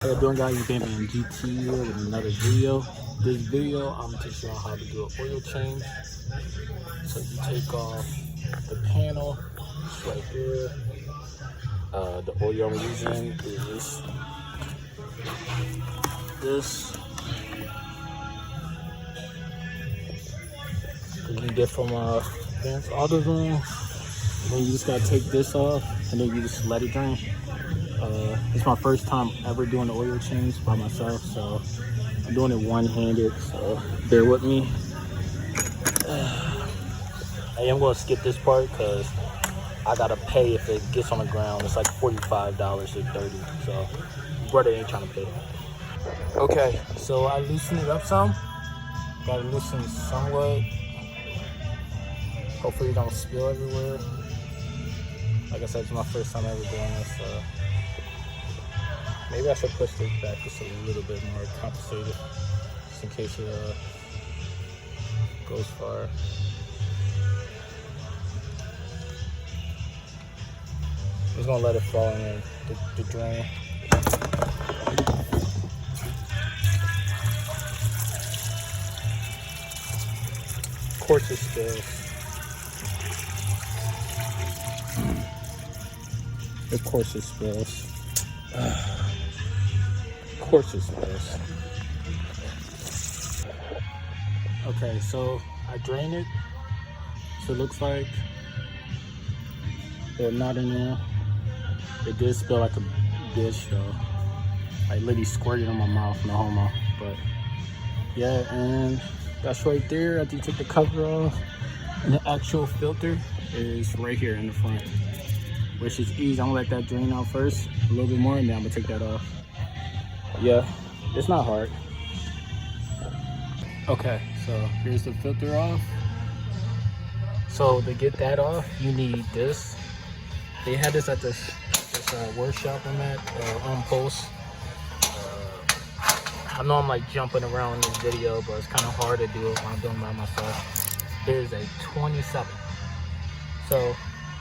How you doing, guys? It's Bam GT here with another video. This video, I'm gonna teach you how to do an oil change. So you take off the panel, it's right there. The oil I'm using is this. You can get from Advanced AutoZone. Then you just gotta take this off, and then you just let it drain. It's my first time ever doing the oil change by myself, so I'm doing it one-handed, so bear with me. I am going to skip this part because I gotta pay if it gets on the ground. It's like $45 or $30, so brother ain't trying to pay. Okay, so I loosen it up some. Gotta loosen somewhat. Hopefully it don't spill everywhere. Like I said, it's my first time ever doing this, so maybe I should push this back just a little bit more, compensate it, just in case it goes far. I'm just gonna let it fall in the drain. Of course it spills. Of course it spills. Of course it spills. Okay, so I drain it. So it looks like they're not in there. It did spill like a dish though. I literally squirted in my mouth, no homo. But yeah, and that's right there after you take the cover off. And the actual filter is right here in the front, which is easy. I'm gonna let that drain out first, a little bit more, and then I'm gonna take that off. Yeah, it's not hard. Okay, so here's the filter off. So to get that off, you need this. They had this at this workshop I'm at, on Post. I know I'm like jumping around in this video, but it's kind of hard to do it when I'm doing it by myself. Here's a 27. So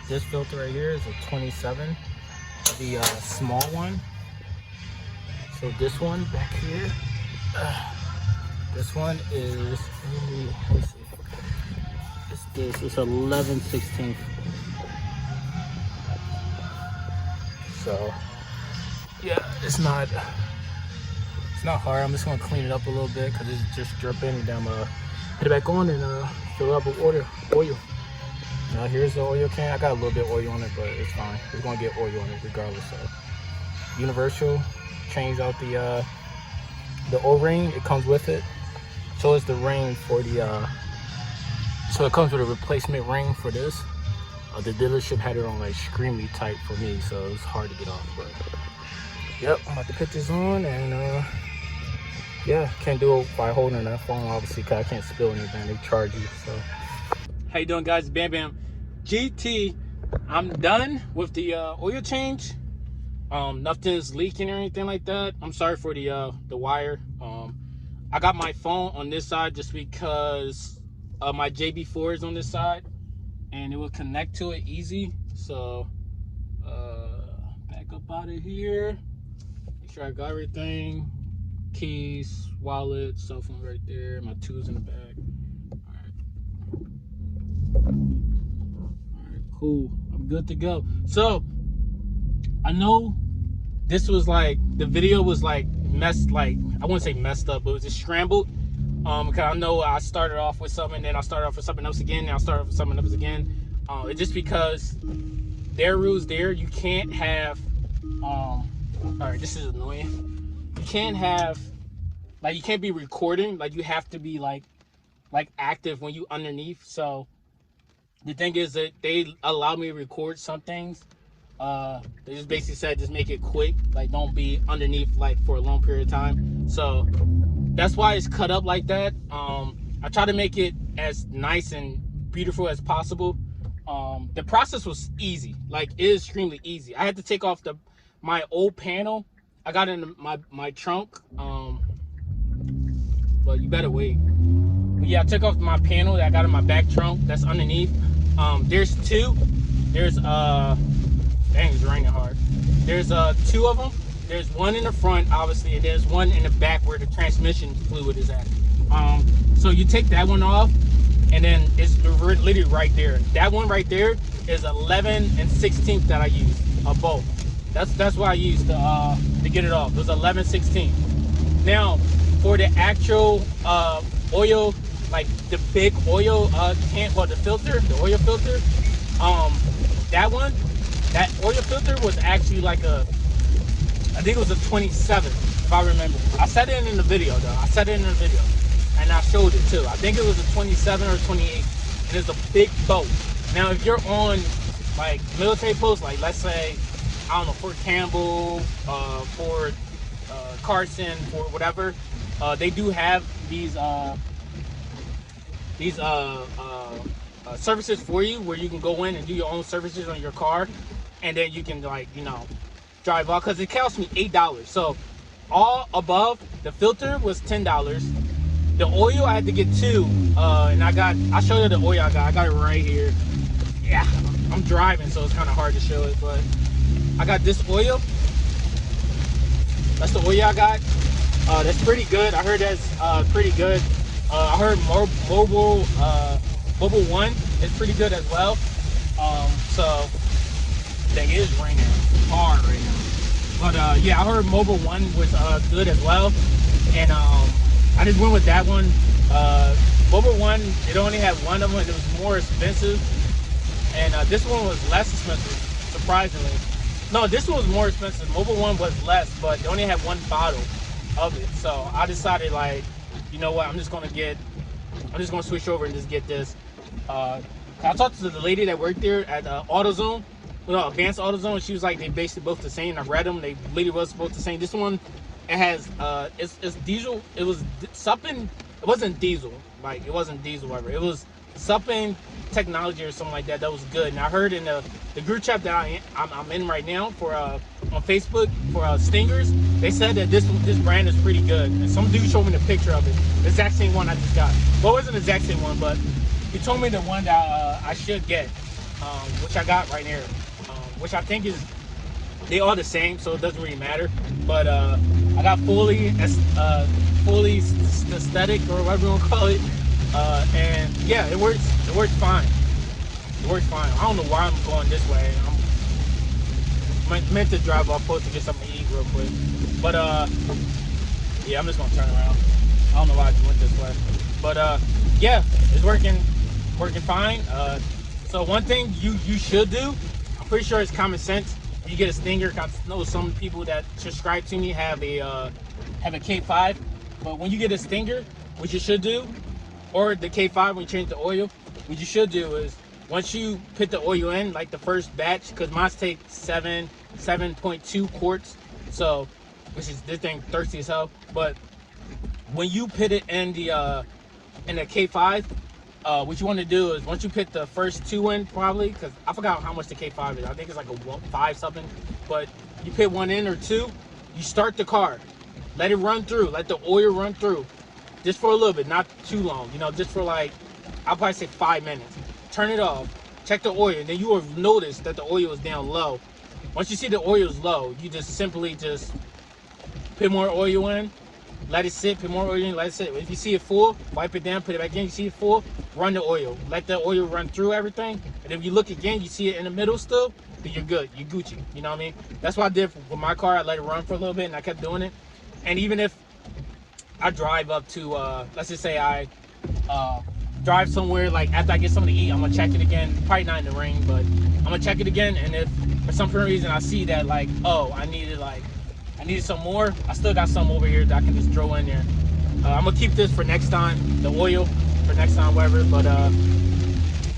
this filter right here is a 27, the small one. So this one back here, this one is, let's see, it's this, it's 11/16. So yeah, it's not hard. I'm just gonna clean it up a little bit because it's just dripping, and then I'm gonna put it back on and fill it up with oil. Now here's the oil can. I got a little bit of oil on it, but it's fine. It's gonna get oil on it regardless. So universal, change out the O-ring. It comes with it. So is the ring for the so it comes with a replacement ring for this. The dealership had it on like extremely tight for me, so it's hard to get off. But yep, I'm about to put this on, and yeah, can't do it by holding that phone obviously because I can't spill anything. They charge you. So how you doing, guys? Bam Bam GT. I'm done with the oil change. Nothing's leaking or anything like that. I'm sorry for the wire. I got my phone on this side just because my JB4 is on this side, and it will connect to it easy. So back up out of here. Make sure I got everything. Keys, wallet, cell phone right there. My tools in the bag. Alright, cool. I'm good to go. So I know this was like, the video was like messed, like I wouldn't say messed up, but it was just scrambled. Because I know I started off with something, then I started off with something else again, then I started off with something else again. It's just because their rules there, you can't have alright, this is annoying. You can't have, like, you can't be recording, like you have to be like active when you underneath. So the thing is that they allow me to record some things. They just basically said just make it quick, like don't be underneath like for a long period of time. So that's why it's cut up like that. I try to make it as nice and beautiful as possible. The process was easy, like it is extremely easy. I had to take off my old panel. I got it in my trunk, but you better wait. But yeah, I took off my panel that I got in my back trunk that's underneath. There's two. There's dang, it's raining hard. There's two of them. there's one in the front, obviously, and there's one in the back where the transmission fluid is at. So you take that one off, and then it's literally right there. That one right there is 11 1/16 that I use, both. That's what I used to get it off. It was 11 1/16. Now, for the actual oil, like the big oil can, well, the filter, the oil filter, that oil filter was actually like I think it was a 27, if I remember. I said it in the video though. I said it in the video, and I showed it too. I think it was a 27 or 28, and it's a big boat. Now, if you're on like military posts, like let's say, I don't know, Fort Campbell, Fort Carson, for whatever, they do have these services for you where you can go in and do your own services on your car, and then you can, like, you know, drive off, because it cost me $8. So all above the filter was $10. The oil I had to get 2, and I'll show you the oil I got it right here. Yeah, I'm driving, so it's kind of hard to show it, but I got this oil. That's the oil I got. That's pretty good. I heard that's pretty good. I heard Mobile 1 is pretty good as well. So thing is raining hard right now. But yeah, I heard Mobile 1 was good as well, and I just went with that one. Mobile 1, it only had one of them, and it was more expensive, and this one was less expensive, surprisingly. No, this one was more expensive. Mobile 1 was less, but they only had one bottle of it. So I decided, like, you know what, I'm just gonna switch over and just get this. I talked to the lady that worked there at AutoZone, Advanced AutoZone, and she was like, they basically both the same. I read them, they literally was both the same. This one, it has it's diesel. It was something, it wasn't diesel, like it wasn't diesel whatever. It was something technology or something like that that was good. And I heard in the group chat that I'm in right now for on Facebook for Stingers, they said that this brand is pretty good. And some dude showed me the picture of it, the exact same one I just got. Well, it wasn't the exact same one, but he told me the one that I should get, which I got right here, which I think is, they are the same, so it doesn't really matter. But I got fully aesthetic, or whatever you want to call it, and yeah, it works fine. It works fine. I don't know why I'm going this way. I'm meant to drive off post to get something to eat real quick, but yeah, I'm just gonna turn around. I don't know why I just went this way, but yeah, it's working fine. So one thing you should do, I'm pretty sure it's common sense. You get a Stinger. I know some people that subscribe to me have a K5, but when you get a Stinger, what you should do, or the K5 when you change the oil, what you should do is, once you put the oil in, like the first batch, because mine take 7.2 quarts, so, which is, this thing thirsty as hell. But when you put it in the K5, what you want to do is, once you put the first 2 in, probably, because I forgot how much the K5 is. I think it's like a 5 something. But you put 1 in or 2, you start the car, let it run through, let the oil run through, just for a little bit, not too long. You know, just for like, I'll probably say 5 minutes. Turn it off, check the oil, and then you will notice that the oil is down low. Once you see the oil is low, you just simply just put more oil in, let it sit, put more oil in, let it sit. If you see it full, wipe it down, put it back in. You see it full, run the oil. Let the oil run through everything. And if you look again, you see it in the middle still, then you're good. You're Gucci. You know what I mean? That's what I did with my car. I let it run for a little bit, and I kept doing it. And even if I drive up to, let's just say I drive somewhere, like after I get something to eat, I'm gonna check it again. Probably not in the rain, but I'm gonna check it again. And if for some reason I see that, like, oh, I needed some more, I still got some over here that I can just throw in there. I'm gonna keep this for next time, the oil for next time, whatever. But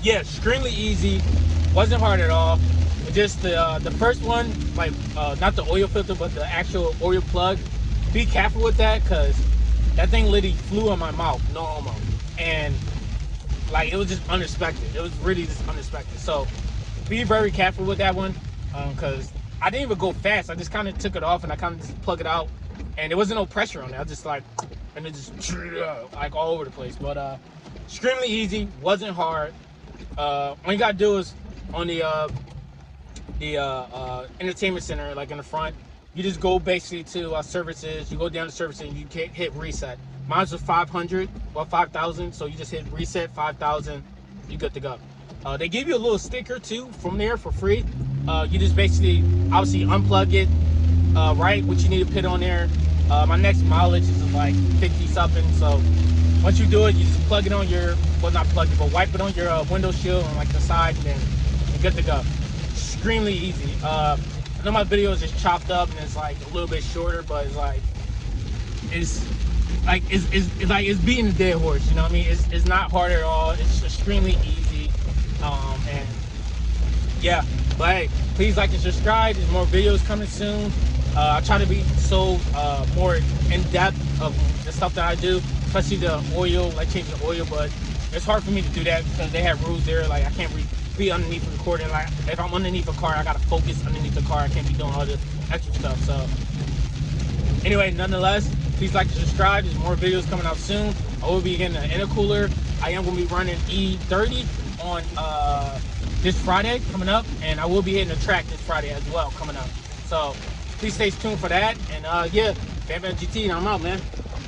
yeah, extremely easy, wasn't hard at all. Just the first one, like not the oil filter, but the actual oil plug. Be careful with that, because that thing literally flew in my mouth, no homo. And like, it was just unexpected. It was really just unexpected. So be very careful with that one, because I didn't even go fast. I just kind of took it off and I kind of just plug it out, and there wasn't no pressure on it. I just like, and it just like all over the place. But extremely easy, wasn't hard. All you gotta do is on the entertainment center, like in the front, you just go basically to services. You go down to services and you can hit reset. Mine's was 500 or 5,000, so you just hit reset 5,000. You good to go. They give you a little sticker too from there for free. You just basically obviously unplug it, right? What you need to put on there. My next mileage is like 50 something. So once you do it, you just plug it on your, well, not plug it, but wipe it on your window shield on like the side, and then you're good to go. Extremely easy. I know my video is just chopped up and it's like a little bit shorter, but it's like it's beating a dead horse. You know what I mean? It's not hard at all. It's extremely easy. And yeah, but hey, please like and subscribe. There's more videos coming soon. I try to be so more in depth of the stuff that I do, especially the oil, like changing the oil. But it's hard for me to do that because they have rules there. Like I can't be underneath the recording. Like if I'm underneath a car, I gotta focus underneath the car. I can't be doing all this extra stuff. So anyway, nonetheless, please like and subscribe. There's more videos coming out soon. I will be getting an intercooler. I am gonna be running E30 on this Friday coming up, and I will be hitting the track this Friday as well coming up. So please stay tuned for that. And yeah, Batman GT, and I'm out, man.